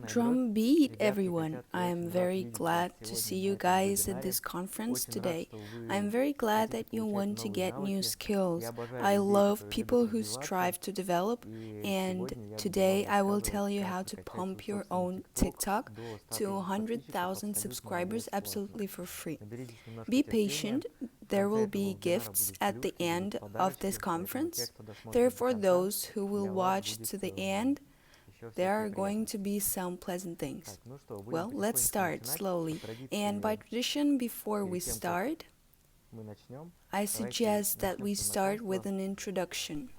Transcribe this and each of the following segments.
Drum beat, everyone! I am very glad to see you guys at this conference today. I am very glad that you want to get new skills. I love people who strive to develop, and today I will tell you how to pump your own TikTok to 100,000 subscribers absolutely for free. Be patient, there will be gifts at the end of this conference. Therefore, those who will watch to the end, there are going to be some pleasant things. Well, let's start slowly. And by tradition, before we start, I suggest that we start with an introduction.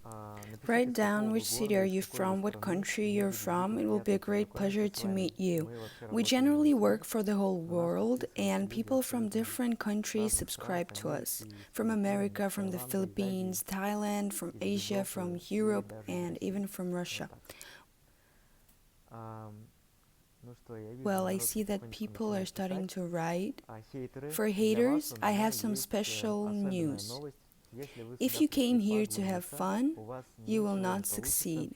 Write down which city are you from, what country you're from. It will be a great pleasure to meet you. We generally work for the whole world, and people from different countries subscribe to us. From America, from the Philippines, Thailand, from Asia, from Europe, and even from Russia. Well, I see that people are starting to write. For haters, I have some special news. If you came here to have fun, you will not succeed.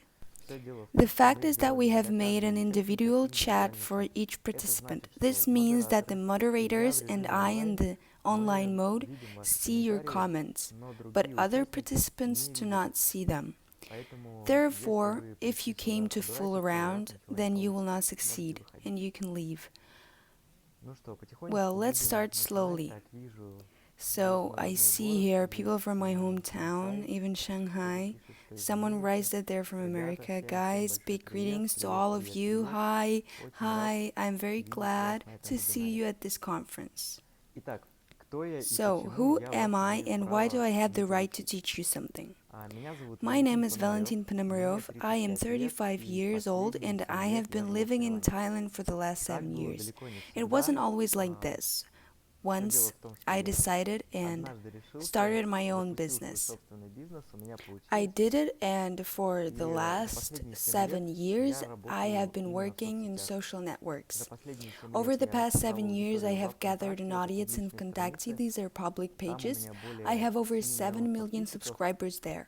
The fact is that we have made an individual chat for each participant. This means that the moderators and I in the online mode see your comments, but other participants do not see them. Therefore, if you came to fool around, then you will not succeed, and you can leave. Well, let's start slowly. So, I see here people from my hometown, even Shanghai. Someone writes that they're from America. Guys, big greetings to all of you. Hi, I'm very glad to see you at this conference. So, who am I and why do I have the right to teach you something? My name is Valentin Ponomaryov. I am 35 years old and I have been living in Thailand for the last 7 years. It wasn't always like this. Once I decided and started my own business. I did it, and for the last 7 years I have been working in social networks. Over the past 7 years I have gathered an audience in Kontakte. These are public pages. I have over 7 million subscribers there.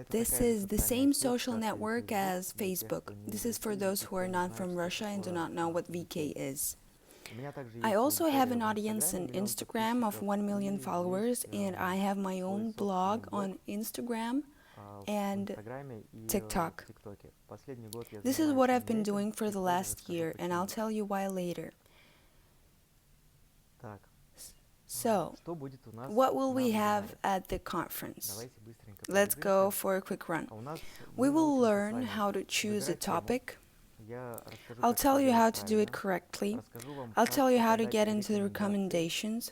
This is the same social network as Facebook. This is for those who are not from Russia and do not know what VK is. I also have an audience on Instagram of 1 million followers, and I have my own blog on Instagram and TikTok. This is what I've been doing for the last year, and I'll tell you why later. So, what will we have at the conference? Let's go for a quick run. We will learn how to choose a topic. I'll tell you how to do it correctly. I'll tell you how to get into the recommendations,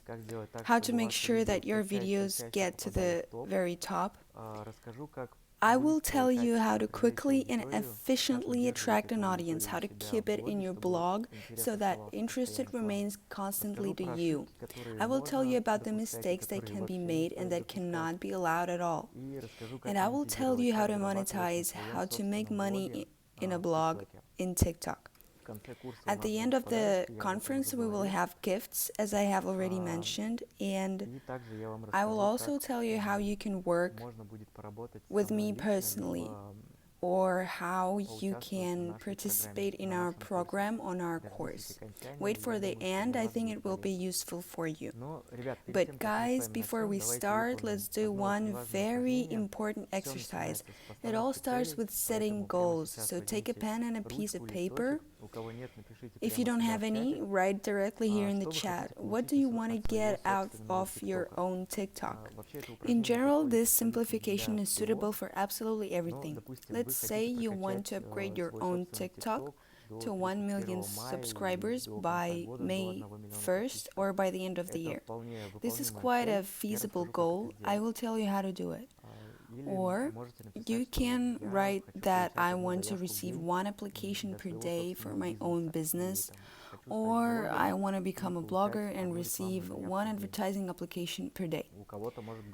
how to make sure that your videos get to the very top. I will tell you how to quickly and efficiently attract an audience, how to keep it in your blog so that interested remains constantly to you. I will tell you about the mistakes that can be made and that cannot be allowed at all. And I will tell you how to monetize, how to make money in a blog in TikTok. At the end of the conference, we will have gifts, as I have already mentioned, and I will also tell you how you can work with me personally, or how you can participate in our program on our course. Wait for the end, I think it will be useful for you. But guys, before we start, let's do one very important exercise. It all starts with setting goals, so take a pen and a piece of paper. If you don't have any, write directly here in the chat. What do you want to get out of your own TikTok? In general, this simplification is suitable for absolutely everything. Let's say you want to upgrade your own TikTok to 1 million subscribers by May 1st or by the end of the year. This is quite a feasible goal. I will tell you how to do it. Or you can write that I want to receive 1 application per day for my own business, or I want to become a blogger and receive 1 advertising application per day.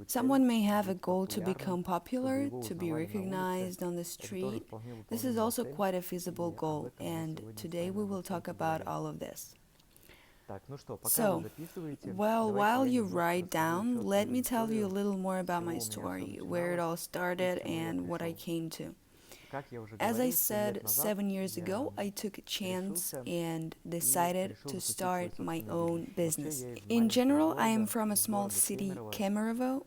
Someone may have a goal to become popular, to be recognized on the street. This is also quite a feasible goal, and today we will talk about all of this. So, well, while you write down, let me tell you a little more about my story, where it all started and what I came to. As I said 7 years ago, I took a chance and decided to start my own business. In general, I am from a small city, Kemerovo.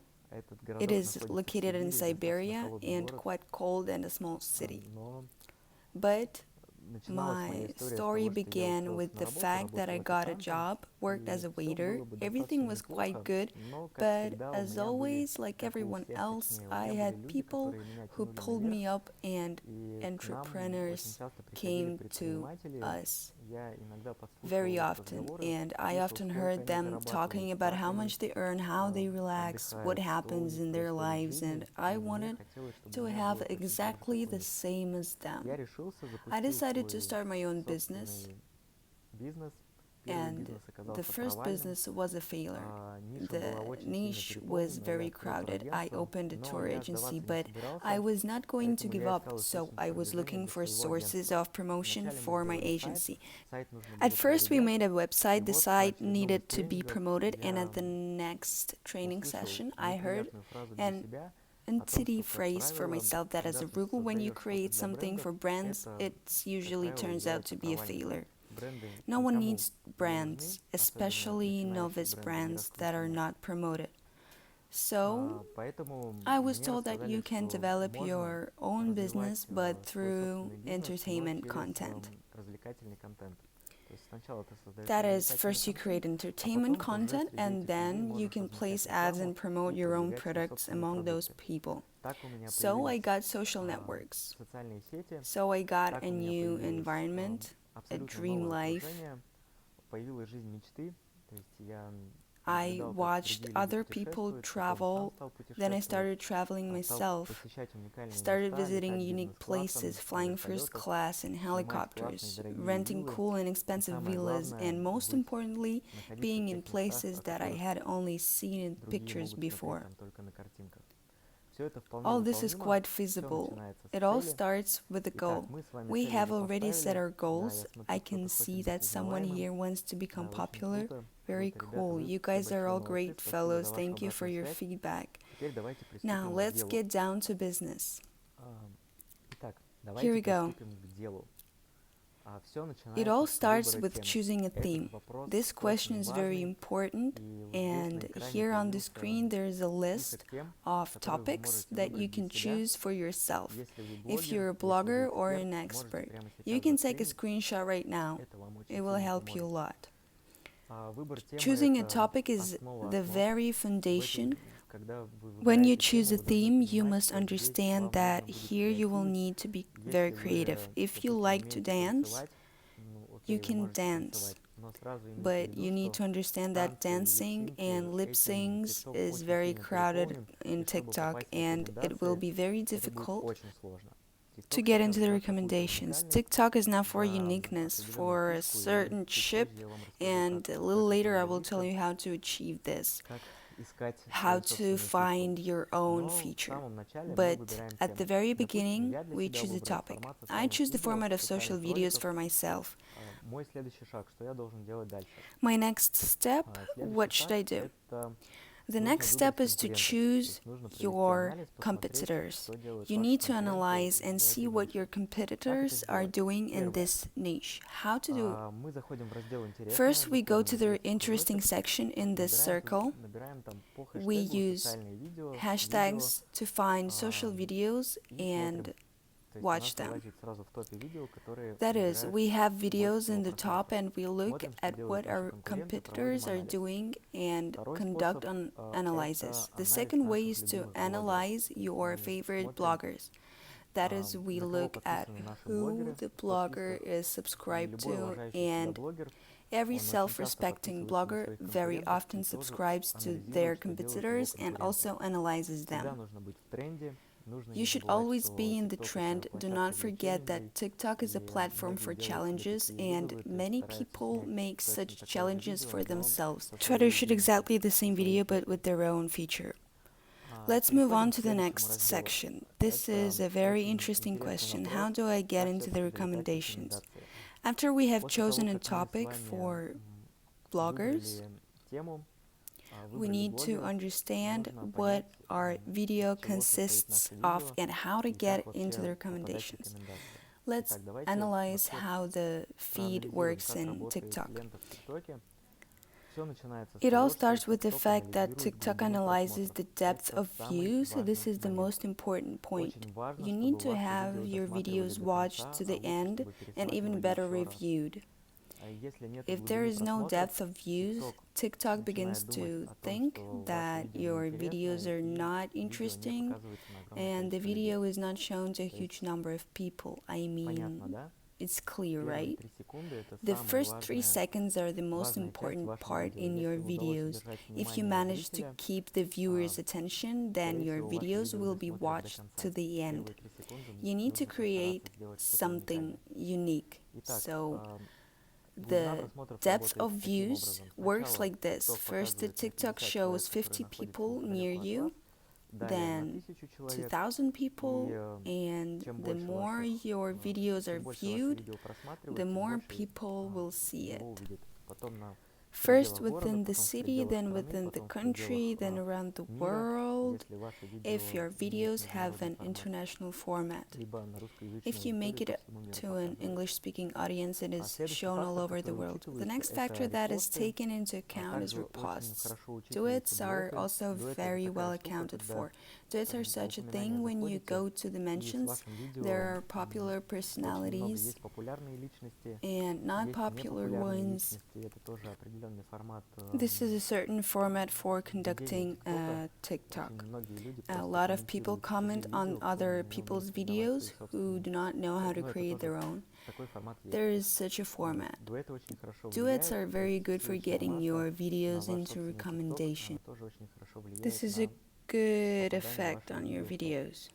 It is located in Siberia and quite cold and a small city. But my story began with the fact that I got a job, worked as a waiter. Everything was quite good, but as always, like everyone else, I had people who pulled me up and entrepreneurs came to us very often, and I often heard them talking about how much they earn, how they relax, what happens in their lives, and I wanted to have exactly the same as them. I decided to start my own business, and the first business was a failure. The niche was very crowded. I opened a tour agency, but I was not going to give up, so I was looking for sources of promotion for my agency. At first, we made a website. The site needed to be promoted, and at the next training session, I heard an entity phrase for myself that as a rule, when you create something for brands, it usually turns out to be a failure. No one needs brands, especially novice brands that are not promoted. So, I was told that you can develop your own business, but through entertainment content. That is, first you create entertainment content, and then you can place ads and promote your own products among those people. So I got social networks. So I got a new environment, a dream life. I watched other people travel, then I started traveling myself, started visiting unique places, flying first class in helicopters, renting cool and expensive villas, and most importantly, being in places that I had only seen in pictures before. All this is quite feasible. It all starts with a goal. We have already set our goals. I can see that someone here wants to become popular. Very cool. You guys are all great fellows. Thank you for your feedback. Now, let's get down to business. Here we go. It all starts with choosing a theme. This question is very important, and here on the screen there is a list of topics that you can choose for yourself. If you're a blogger or an expert, you can take a screenshot right now. It will help you a lot. Choosing a topic is the very foundation. When you choose a theme, you must understand that here you will need to be very creative. If you like to dance, you can dance, but you need to understand that dancing and lip syncs is very crowded in TikTok, and it will be very difficult to get into the recommendations. TikTok is not for uniqueness, for a certain chip, and a little later I will tell you how to achieve this, how to find your own feature. But at the very beginning, we choose a topic. I choose the format of social videos for myself. My next step, what should I do? The next step is to choose your competitors. You need to analyze and see what your competitors are doing in this niche. How to do it? First, we go to the interesting section in this circle. We use hashtags to find social videos and watch them. That is, we have videos in the top and we look at what our competitors are doing and conduct analysis. The second way is to analyze your favorite bloggers. That is, we look at who the blogger is subscribed to, and every self-respecting blogger very often subscribes to their competitors and also analyzes them. You should always be in the trend. Do not forget that TikTok is a platform for challenges, and many people make such challenges for themselves. Try to shoot exactly the same video but with their own feature. Let's move on to the next section. This is a very interesting question. How do I get into the recommendations? After we have chosen a topic for bloggers, We need to understand what our video consists of and how to get into the recommendations. Let's analyze how the feed works in TikTok. It all starts with the fact that TikTok analyzes the depth of views. This is the most important point. You need to have your videos watched to the end and even better reviewed. If there is no depth of views, TikTok begins to think that your videos are not interesting and the video is not shown to a huge number of people. I mean, it's clear, right? The first 3 seconds are the most important part in your videos. If you manage to keep the viewer's attention, then your videos will be watched to the end. You need to create something unique. So the depth of views works like this. First, the TikTok shows 50 people near you, then 2,000 people, and the more your videos are viewed, the more people will see it. First within the city, then within the country, then around the world, if your videos have an international format. If you make it to an English-speaking audience, it is shown all over the world. The next factor that is taken into account is reposts. Duets are also very well accounted for. Duets are such a thing when you go to the mentions. There are popular personalities and not popular ones. This is a certain format for conducting TikTok. A lot of people comment on other people's videos who do not know how to create their own. There is such a format. Duets are very good for getting your videos into recommendation. This is a good effect on your videos.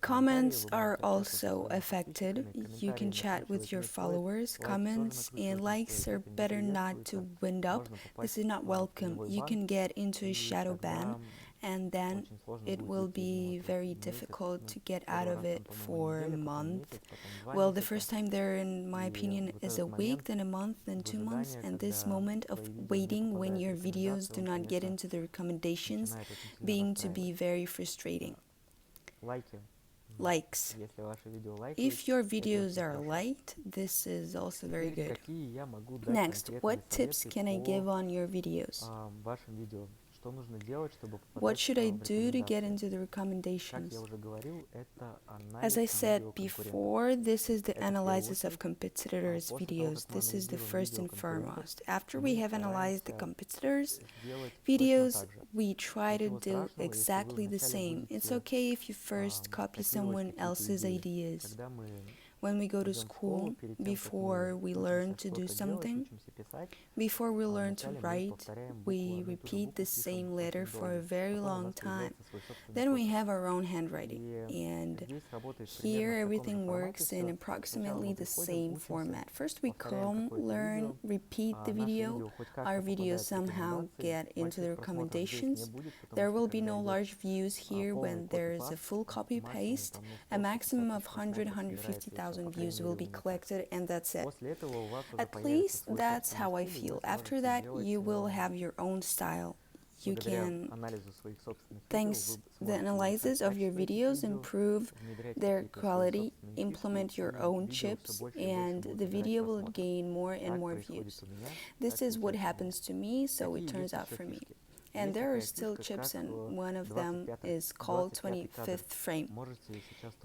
Comments are also affected. You can chat with your followers. Comments and likes are better not to wind up. This is not welcome. You can get into a shadow ban, and then it will be very difficult to get out of it for a month. Well, the first time there, in my opinion, is a week, then a month, then 2 months, and this moment of waiting when your videos do not get into the recommendations being to be very frustrating. Likes. If your videos are liked, this is also very good. Next, what tips can I give on your videos? What should I do to get into the recommendations? As I said before, this is the analysis of competitors' videos. This is the first and foremost. After we have analyzed the competitors' videos, we try to do exactly the same. It's okay if you first copy someone else's ideas. When we go to school, before we learn to do something, before we learn to write, we repeat the same letter for a very long time. Then we have our own handwriting, and here everything works in approximately the same format. First we come, learn, repeat the video. Our videos somehow get into the recommendations. There will be no large views here when there is a full copy-paste. A maximum of 150,000 views will be collected, and that's it. At least that's how I feel. After that, you will have your own style. You can, thanks the analysis of your videos, improve their quality, implement your own chips, and the video will gain more and more views. This is what happens to me, so it turns out for me. And there are still chips, and one of them is called 25th frame.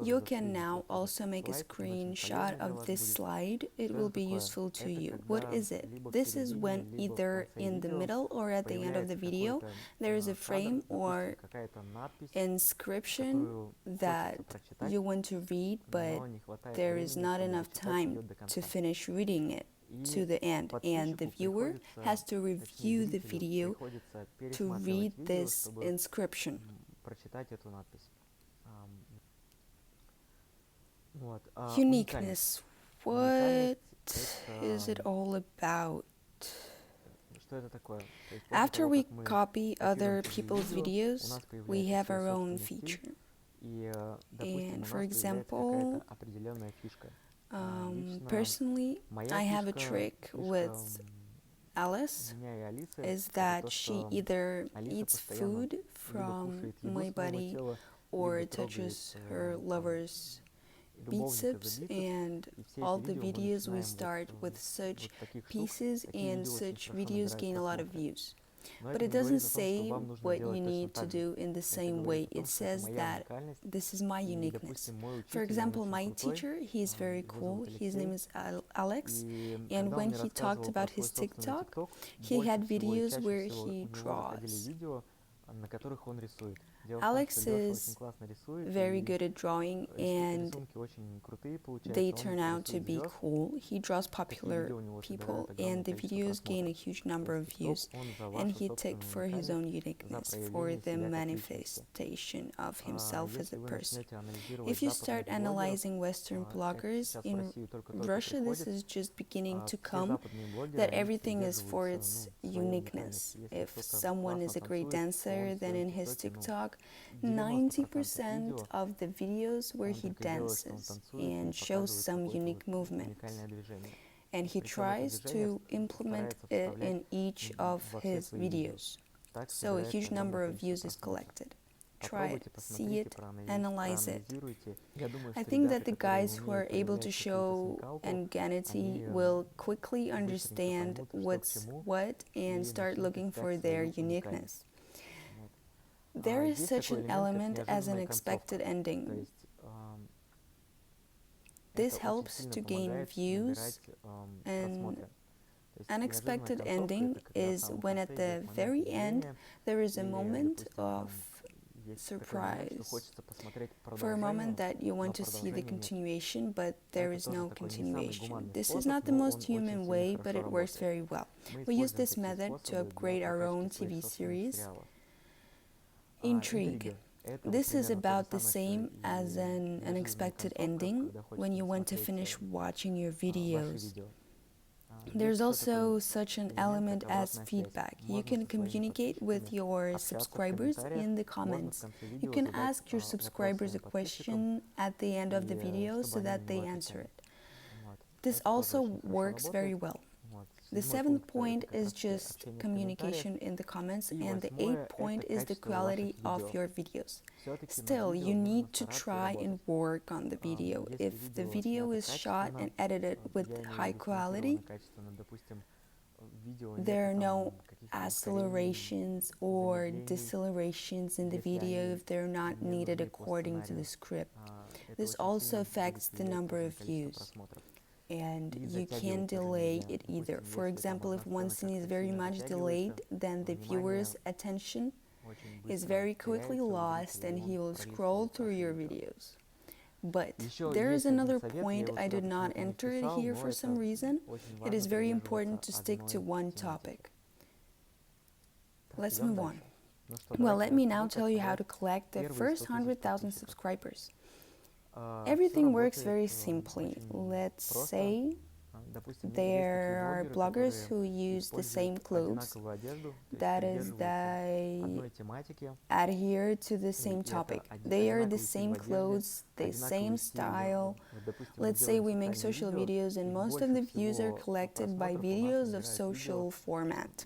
You can now also make a screenshot of this slide. It will be useful to you. What is it? This is when either in the middle or at the end of the video there is a frame or inscription that you want to read, but there is not enough time to finish reading it to the end, and the viewer has to review the video to read this inscription. Uniqueness. What is it all about? After we copy other people's videos, we have our own feature. And for example, personally, I have a trick with Alice is that she either eats food from my body or touches her lover's biceps, and all the videos we start with such pieces, and such videos gain a lot of views. But it doesn't say what you need to do in the same way. It says that this is my uniqueness. For example, my teacher, he's very cool. His name is Alex. And when he talked about his TikTok, he had videos where he draws. Alex is very good at drawing, and they turn out to be cool. He draws popular people, and the videos gain a huge number of views, and he ticked for his own uniqueness, for the manifestation of himself as a person. If you start analyzing Western bloggers, in Russia this is just beginning to come, that everything is for its uniqueness. If someone is a great dancer, then in his TikTok, 90% of the videos where he dances and shows some unique movements, and he tries to implement it in each of his videos. So a huge number of views is collected. Try it, see it, analyze it. I think that the guys who are able to show Enganity will quickly understand what's what and start looking for their uniqueness. There is such an element as an expected ending. This helps to gain views. An unexpected ending is when at the very end there is a moment of surprise. For a moment that you want to see the continuation, but there is no continuation. This is not the most human way, but it works very well. We use this method to upgrade our own TV series. Intrigue. This is about the same as an unexpected ending when you want to finish watching your videos. There's also such an element as feedback. You can communicate with your subscribers in the comments. You can ask your subscribers a question at the end of the video so that they answer it. This also works very well. The 7th point is just communication in the comments, and the 8th point is the quality of your videos. Still, you need to try and work on the video. If the video is shot and edited with high quality, there are no accelerations or decelerations in the video if they're not needed according to the script. This also affects the number of views. And you can't delay it either. For example, if one scene is very much delayed, then the viewer's attention is very quickly lost and he will scroll through your videos. But there is another point I did not enter it here for some reason. It is very important to stick to one topic. Let's move on. Well, let me now tell you how to collect the first 100,000 subscribers. Everything works very simply. Let's say there are bloggers who use the same clothes, that is, they adhere to the same topic. They are the same clothes, the same style. Let's say we make social videos and most of the views are collected by videos of social format.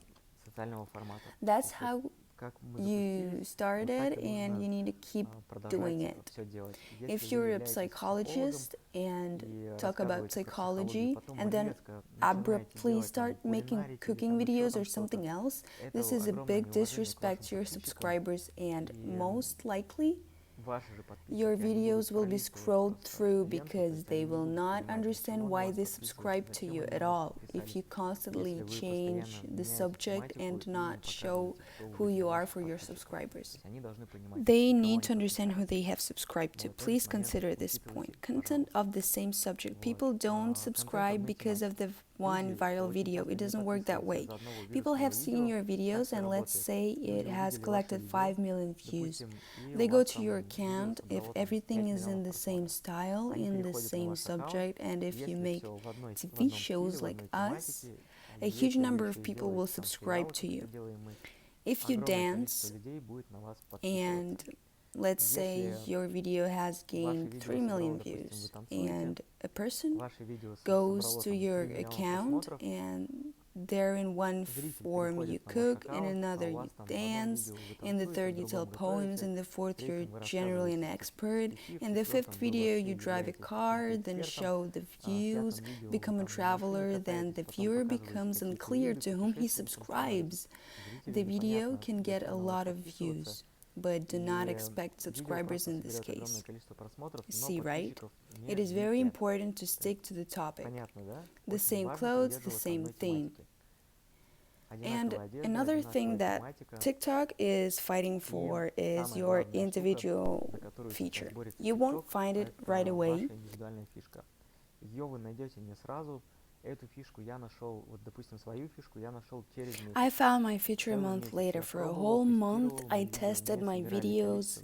That's how you started, and you need to keep doing it. If you're a psychologist and talk about psychology and then abruptly start making cooking videos or something else, this is a big disrespect to your subscribers, and most likely your videos will be scrolled through because they will not understand why they subscribe to you at all if you constantly change the subject and do not show who you are for your subscribers. They need to understand who they have subscribed to. Please consider this point. Content of the same subject. People don't subscribe because of the one viral video. It doesn't work that way. People have seen your videos and let's say it has collected 5 million views. They go to your account if everything is in the same style, in the same subject, and if you make TV shows like us, a huge number of people will subscribe to you. If you dance and let's say your video has gained 3 million views and a person goes to your account and there in one form you cook, in another you dance, in the third you tell poems, in the fourth you're generally an expert, in the fifth video you drive a car, then show the views, become a traveler, then the viewer becomes unclear to whom he subscribes. The video can get a lot of views, but do not expect subscribers in this case. See, right? It is very important to stick to the topic. The same clothes, the same theme. And another thing that TikTok is fighting for is your individual feature. You won't find it right away. I found my feature a month later. For a whole month, I tested my videos,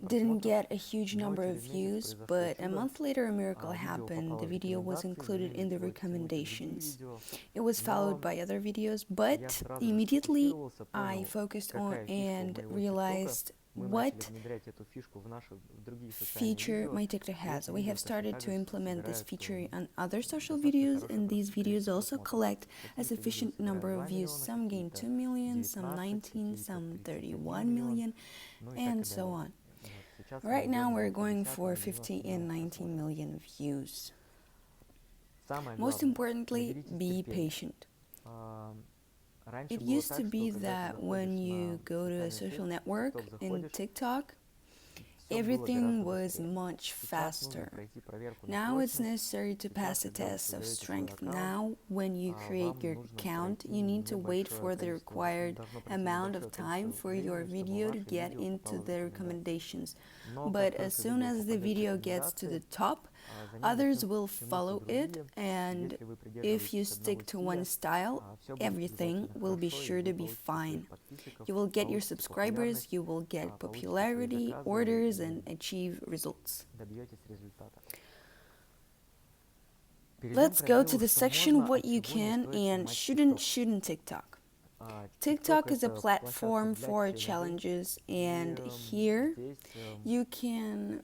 didn't get a huge number of views, but a month later a miracle happened. The video was included in the recommendations. It was followed by other videos, but immediately I focused on and realized what feature my TikTok has. We have started to implement this feature on other social videos, and these videos also collect a sufficient number of views. Some gain 2 million, some 19, some 31 million, and so on. Right now we're going for 15 and 19 million views. Most importantly, be patient. It used to be that when you go to a social network in TikTok, everything was much faster. Now it's necessary to pass a test of strength. Now, when you create your account, you need to wait for the required amount of time for your video to get into the recommendations. But as soon as the video gets to the top, others will follow it, and if you stick to one style, everything will be sure to be fine. You will get your subscribers, you will get popularity, orders, and achieve results. Let's go to the section what you can and shouldn't shoot in TikTok. TikTok is a platform for challenges, and here you can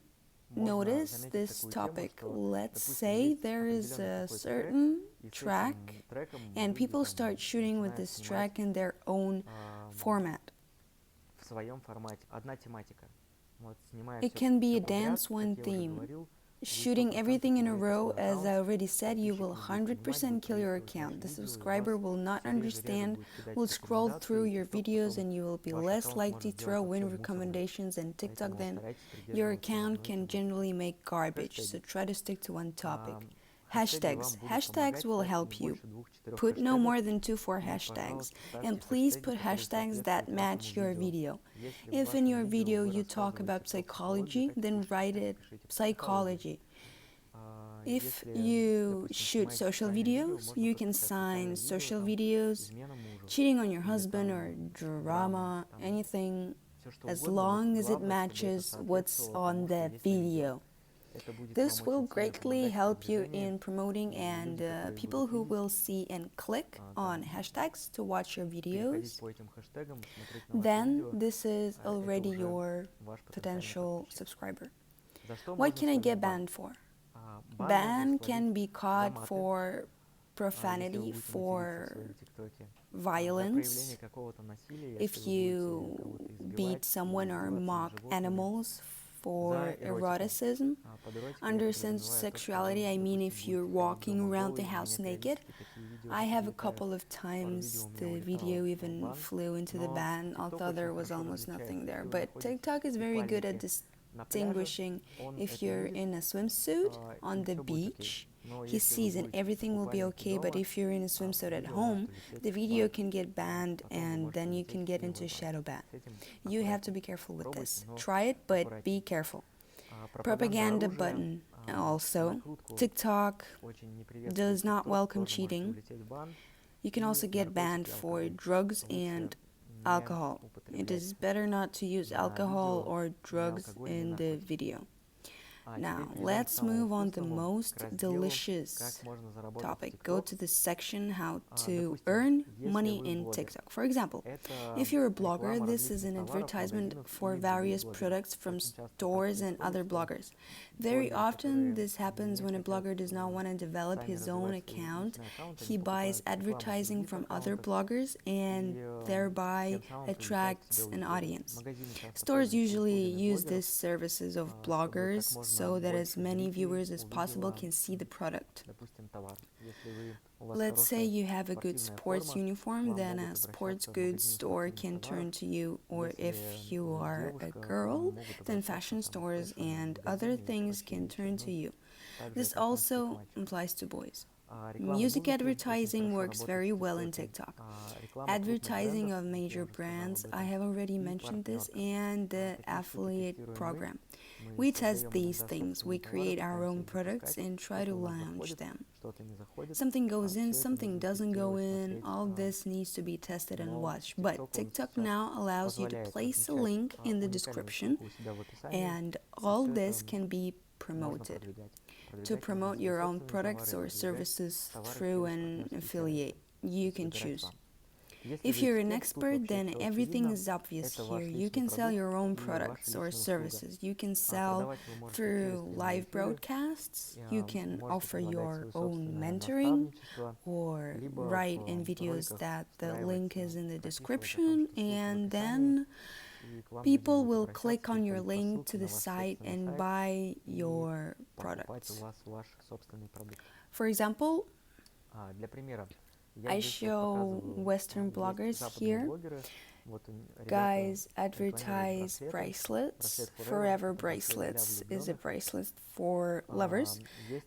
notice this topic. Let's say there is a certain track and people start shooting with this track in their own format. It can be a dance, one theme. Shooting everything in a row, as I already said, you will 100% kill your account. The subscriber will not understand, will scroll through your videos, and you will be less likely to throw in recommendations and TikTok. Then your account can generally make garbage, so try to stick to one topic. Hashtags. Hashtags will help you. Put no more than 2-4 hashtags, and please put hashtags that match your video. If in your video you talk about psychology, then write it psychology. If you shoot social videos, you can sign social videos, cheating on your husband or drama, anything, as long as it matches what's on the video. This will greatly help you in promoting, and people who will see and click on hashtags to watch your videos, then this is already your potential subscriber. What can I get banned for? Ban can be caught for profanity, for violence, if you beat someone or mock animals, for eroticism. Under sexuality, I mean if you're walking around the house naked. I have a couple of times the video even flew into the ban, although there was almost nothing there. But TikTok is very good at distinguishing if you're in a swimsuit on the beach. He sees and everything will be okay, but if you're in a swimsuit at home, the video can get banned and then you can get into a shadow ban. You have to be careful with this. Try it, but be careful. Propaganda button. Also, TikTok does not welcome cheating. You can also get banned for drugs and alcohol. It is better not to use alcohol or drugs in the video. Now, let's move on to the most delicious topic. Go to the section how to earn money in TikTok. For example, if you're a blogger, this is an advertisement for various products from stores and other bloggers. Very often, this happens when a blogger does not want to develop his own account. He buys advertising from other bloggers and thereby attracts an audience. Stores usually use these services of bloggers so that as many viewers as possible can see the product. Let's say you have a good sports uniform, then a sports goods store can turn to you, or if you are a girl, then fashion stores and other things can turn to you. This also applies to boys. Music advertising works very well in TikTok. Advertising of major brands, I have already mentioned this, and the affiliate program. We test these things, we create our own products and try to launch them. Something goes in, something doesn't go in, all this needs to be tested and watched. But TikTok now allows you to place a link in the description, and all this can be promoted. To promote your own products or services through an affiliate, you can choose. If you're an expert, then everything is obvious here. You can sell your own products or services. You can sell through live broadcasts. You can offer your own mentoring or write in videos that the link is in the description, and then people will click on your link to the site and buy your products. For example, I show Western bloggers here. Guys advertise bracelets. Forever Bracelets is a bracelet for lovers.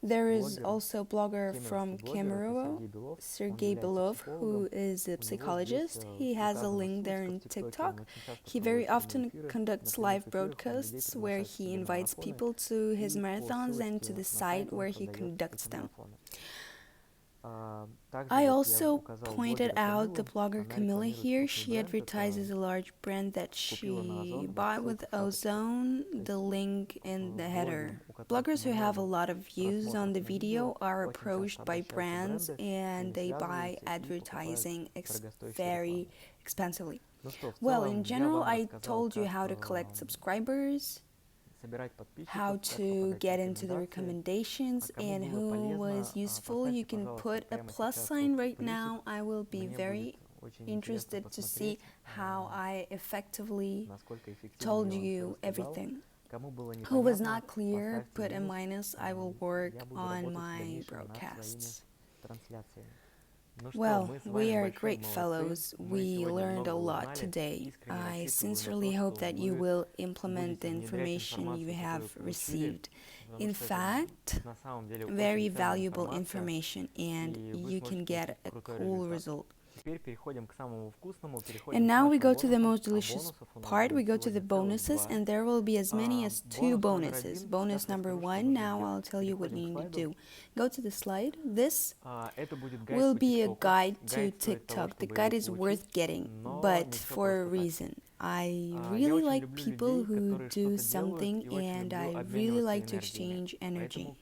There is also a blogger from Kemerovo, Sergey Belov, who is a psychologist. He has a link there in TikTok. He very often conducts live broadcasts where he invites people to his marathons and to the site where he conducts them. I also pointed out the blogger Camilla here. She advertises a large brand that she bought with Ozone, the link in the header. Bloggers who have a lot of views on the video are approached by brands and they buy advertising very expensively. Well, in general, I told you how to collect subscribers, how to get into the recommendations, and who was useful. You can put a plus sign right now. I will be very interested to see how I effectively told you everything. Who was not clear, put a minus. I will work on my broadcasts. Well, we are great fellows. We learned a lot today. I sincerely hope that you will implement the information you have received. In fact, very valuable information, and you can get a cool result. And now we go to the most delicious part. We go to the bonuses, and there will be as many as 2 bonuses. Bonus number 1, now I'll tell you what you need to do. Go to the slide. This will be a guide to TikTok. The guide is worth getting, but for a reason. I really like people who do something, and I really like to exchange energy.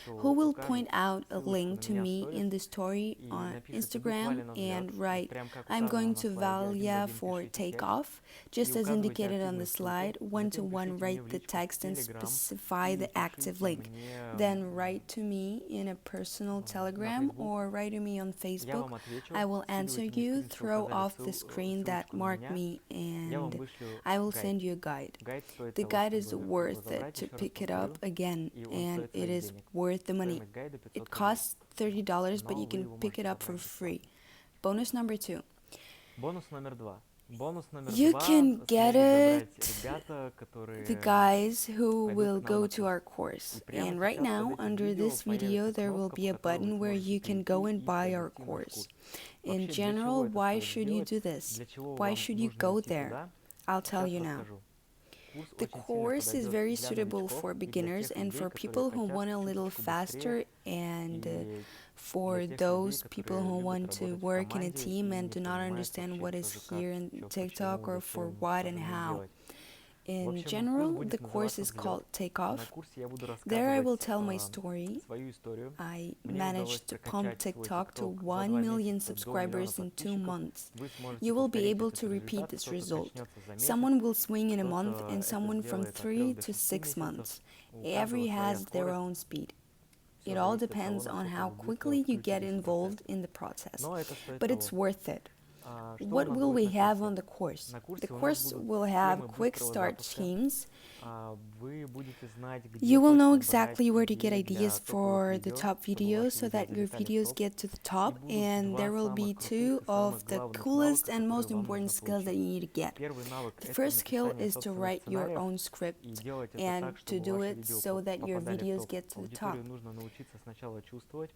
Who will point out a link to me in the story on Instagram and write, I'm going to Valia for takeoff, just as indicated on the slide. 1-to-1 write the text and specify the active link. Then write to me in a personal Telegram or write to me on Facebook. I will answer you, throw off the screen that marked me, and I will send you a guide. The guide is worth it to pick it up again, and it is worth the money. It costs $30, but you can pick it up for free. Bonus number 2. You can get it, the guys who will go to our course. And right now, under this video, there will be a button where you can go and buy our course. In general, why should you do this? Why should you go there? I'll tell you now. The course is very suitable for beginners and for people who want a little faster, and for those people who want to work in a team and do not understand what is here in TikTok or for what and how. In general, the course is called Takeoff. There I will tell my story. I managed to pump TikTok to 1 million subscribers in 2 months. You will be able to repeat this result. Someone will swing in a month and someone from 3 to 6 months. Every has their own speed. It all depends on how quickly you get involved in the process, but it's worth it. What will we have on the course? The course will have quick start schemes. You will know exactly where to get ideas for the top videos so that your videos get to the top, and there will be 2 of the coolest and most important skills that you need to get. The first skill is to write your own script and to do it so that your videos get to the top.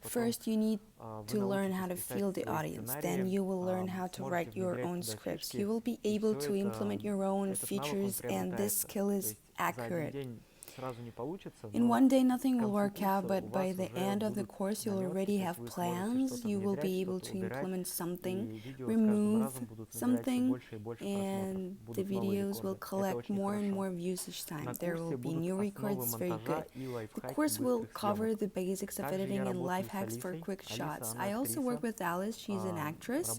First, you need to learn how to feel the audience. Then you will learn how to write your own scripts. You will be able to implement your own features, and this skill is accurate. In one day nothing will work out, but by the end of the course you'll already have plans. You will be able to implement something, remove something, and the videos will collect more and more views each time. There will be new records, very good. The course will cover the basics of editing and life hacks for quick shots. I also work with Alice. She's an actress.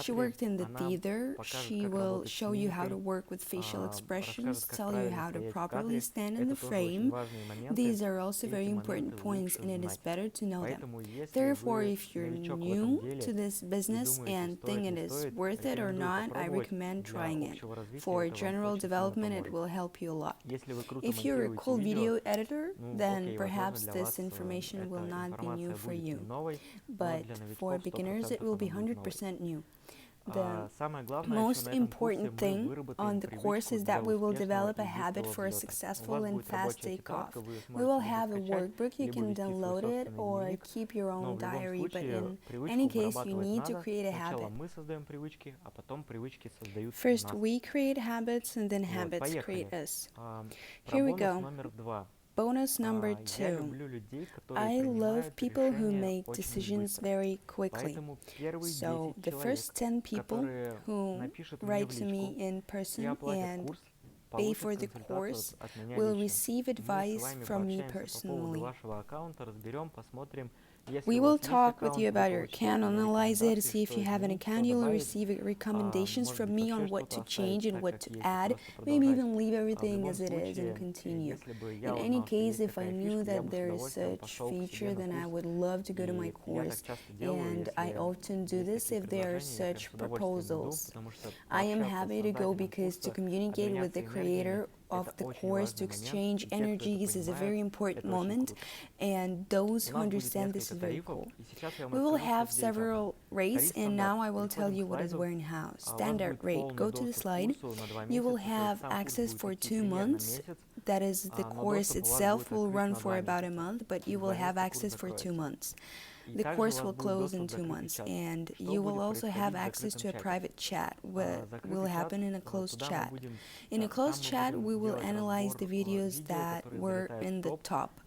She worked in the theater. She will show you how to work with facial expressions, tell you how to properly stand in the frame. These are also very important points, and it is better to know them. Therefore, if you're new to this business and think it is worth it or not, I recommend trying it. For general development, it will help you a lot. If you're a cool video editor, then perhaps this information will not be new for you. But for beginners, it will be 100% new. The most important thing on the course is that we will develop a habit for a successful and fast takeoff. We will have a workbook, you can download it or keep your own diary, but in any case you need to create a habit. First we create habits and then habits create us. Here we go. Bonus number 2. I love people who make decisions very quickly. So the first 10 people who write to me in person and pay for the course will receive advice from me personally. We will talk with you about your account, analyze it, see if you have an account. You will receive recommendations from me on what to change and what to add, maybe even leave everything as it is and continue. In any case, if I knew that there is such feature, then I would love to go to my course, and I often do this if there are such proposals. I am happy to go because to communicate with the creator of the course, to exchange energies is a very important moment, and those who understand this is very cool. We will have several rates, and now I will tell you what is where and how. Standard rate, go to the slide. You will have access for 2 months. That is, the course itself will run for about a month, but you will have access for 2 months. The course will close in 2 months, and you will also have access to a private chat, what will happen in a closed chat. In a closed chat, we will analyze the videos that were in the top.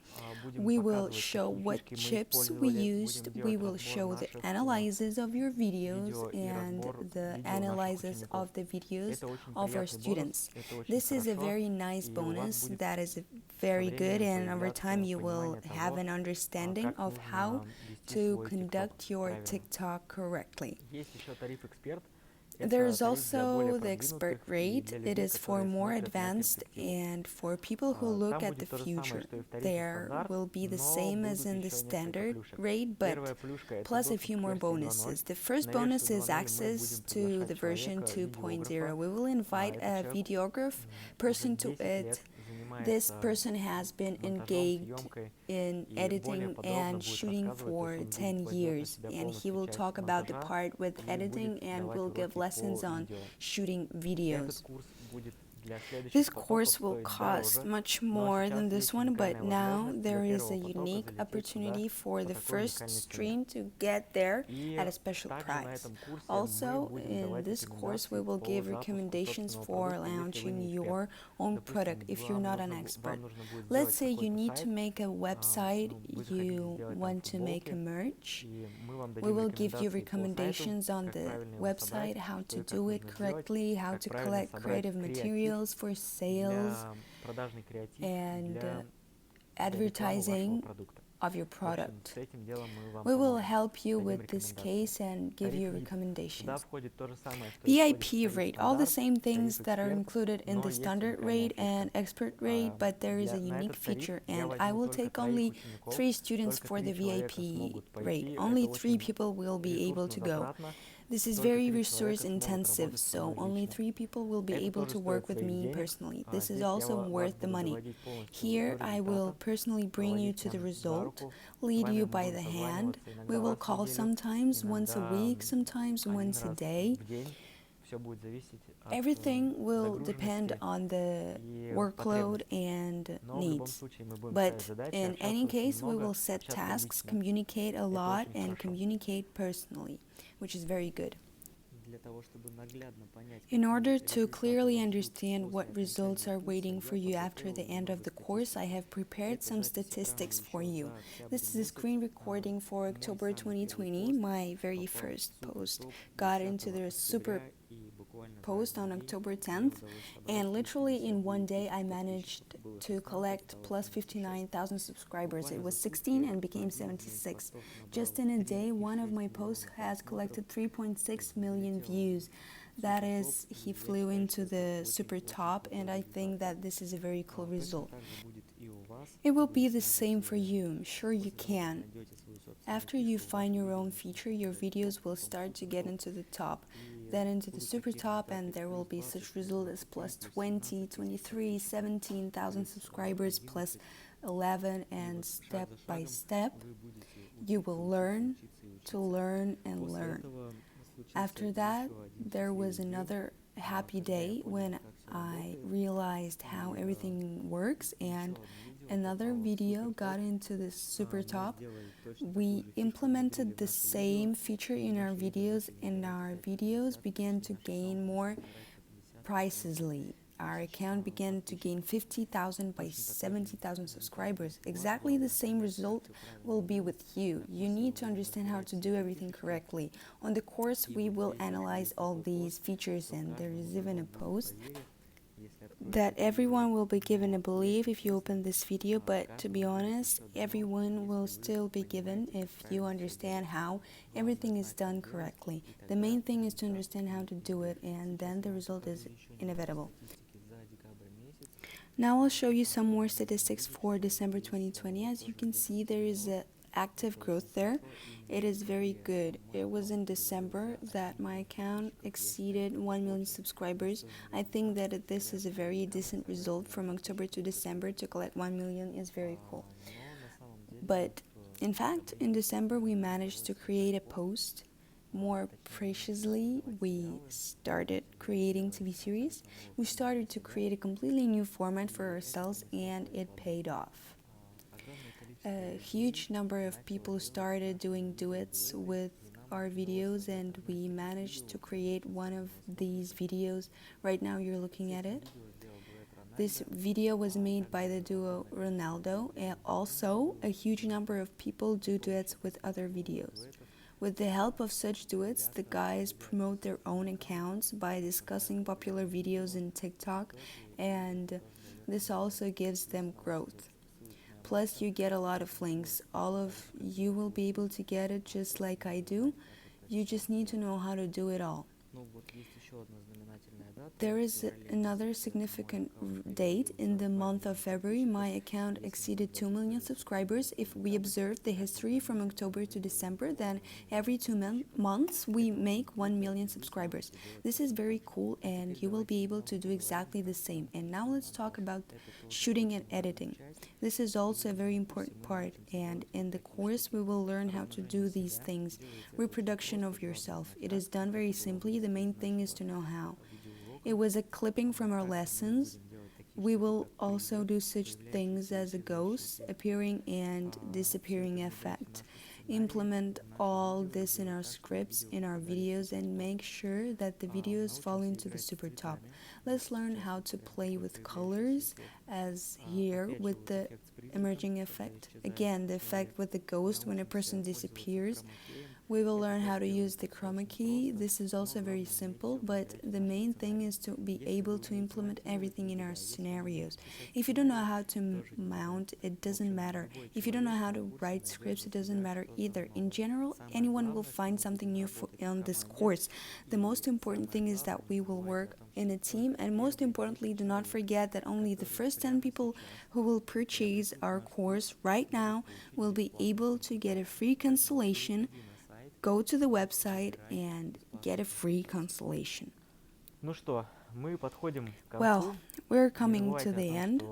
We will show what chips we used, we will show the analysis of your videos and the analysis of the videos of our students. This is a very nice bonus that is very good, and over time you will have an understanding of how to conduct your TikTok correctly. There is also the expert rate. It is for more advanced and for people who look at the future. There will be the same as in the standard rate, but plus a few more bonuses. The first bonus is access to the version 2.0. We will invite a videographer person to it. This person has been engaged in editing and shooting for 10 years, and he will talk about the part with editing and will give lessons on shooting videos. This course will cost much more than this one, but now there is a unique opportunity for the first stream to get there at a special price. Also, in this course, we will give recommendations for launching your own product if you're not an expert. Let's say you need to make a website, you want to make a merch. We will give you recommendations on the website, how to do it correctly, how to collect creative materials, emails for sales and advertising of your product. We will help you with this case and give you recommendations. VIP rate, all the same things that are included in the standard rate and expert rate, but there is a unique feature, and I will take only 3 students for the VIP rate. Only 3 people will be able to go. This is very resource intensive, so only 3 people will be able to work with me personally. This is also worth the money. Here I will personally bring you to the result, lead you by the hand. We will call sometimes once a week, sometimes once a day. Everything will depend on the workload and needs. But in any case, we will set tasks, communicate a lot, and communicate personally, which is very good. In order to clearly understand what results are waiting for you after the end of the course, I have prepared some statistics for you. This is a screen recording for October 2020. My very first post got into the super post on October 10th, and literally in one day I managed to collect plus 59,000 subscribers. It was 16 and became 76. Just in a day, one of my posts has collected 3.6 million views. That is, he flew into the super top, and I think that this is a very cool result. It will be the same for you. I'm sure you can. After you find your own feature, your videos will start to get into the top, then into the super top, and there will be such results as plus 20, 23, 17,000 subscribers, plus 11, and step by step, you will learn to learn and learn. After that, there was another happy day when I realized how everything works, and another video got into the super top. We implemented the same feature in our videos, and our videos began to gain more precisely. Our account began to gain 50,000 by 70,000 subscribers. Exactly the same result will be with you. You need to understand how to do everything correctly. On the course, we will analyze all these features, and there is even a post that everyone will be given a belief if you open this video, but to be honest, everyone will still be given if you understand how everything is done correctly. The main thing is to understand how to do it, and then the result is inevitable. Now I'll show you some more statistics for December 2020. As you can see, there is a active growth there. It is very good. It was in December that my account exceeded 1 million subscribers. I think that this is a very decent result. From October to December to collect 1 million is very cool. But in fact, in December we managed to create a post. More preciously, we started creating TV series. We started to create a completely new format for ourselves, and it paid off. A huge number of people started doing duets with our videos, and we managed to create one of these videos. Right now you're looking at it. This video was made by the duo Ronaldo, and also a huge number of people do duets with other videos. With the help of such duets, the guys promote their own accounts by discussing popular videos in TikTok, and this also gives them growth. Plus, you get a lot of links. All of you will be able to get it just like I do. You just need to know how to do it all. There is another significant date. In the month of February, my account exceeded 2 million subscribers. If we observe the history from October to December, then every 2 months we make 1 million subscribers. This is very cool, and you will be able to do exactly the same. And now let's talk about shooting and editing. This is also a very important part, and in the course we will learn how to do these things. Reproduction of yourself. It is done very simply. The main thing is to know how. It was a clipping from our lessons. We will also do such things as a ghost, appearing and disappearing effect. Implement all this in our scripts, in our videos, and make sure that the videos fall into the super top. Let's learn how to play with colors, as here with the emerging effect. Again, the effect with the ghost when a person disappears. We will learn how to use the chroma key. This is also very simple, but the main thing is to be able to implement everything in our scenarios. If you don't know how to mount, it doesn't matter. If you don't know how to write scripts, it doesn't matter either. In general, anyone will find something new on this course. The most important thing is that we will work in a team, and most importantly, do not forget that only the first 10 people who will purchase our course right now will be able to get a free consultation. Go to the website and get a free consultation. Well, we're coming to the end.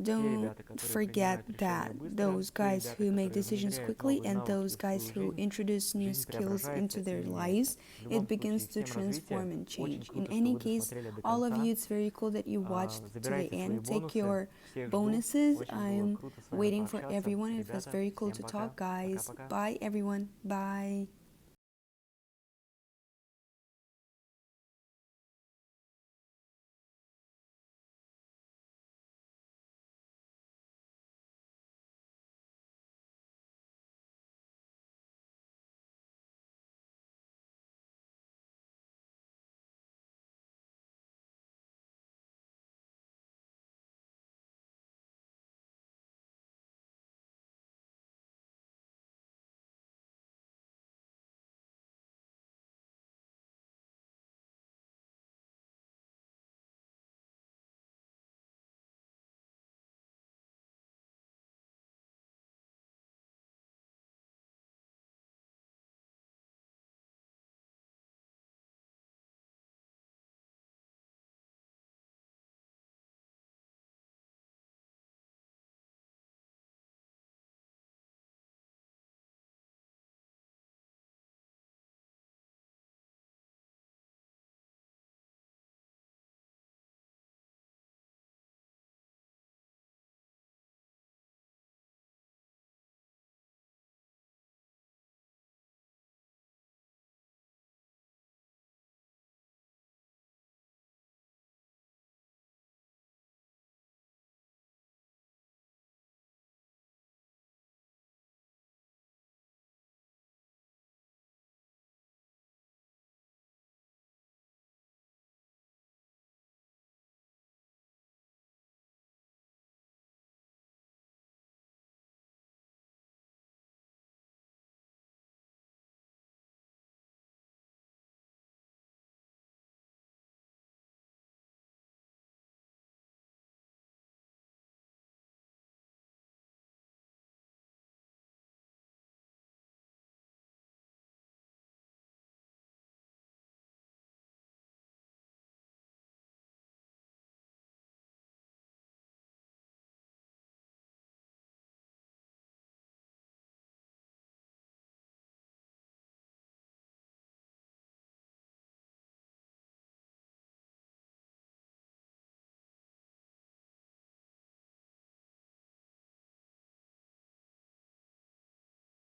Don't forget that those guys who make decisions quickly and those guys who introduce new skills into their lives, it begins to transform and change. In any case, all of you, it's very cool that you watched to the end. Take your bonuses. I'm waiting for everyone. It was very cool to talk, guys. Bye, everyone. Bye.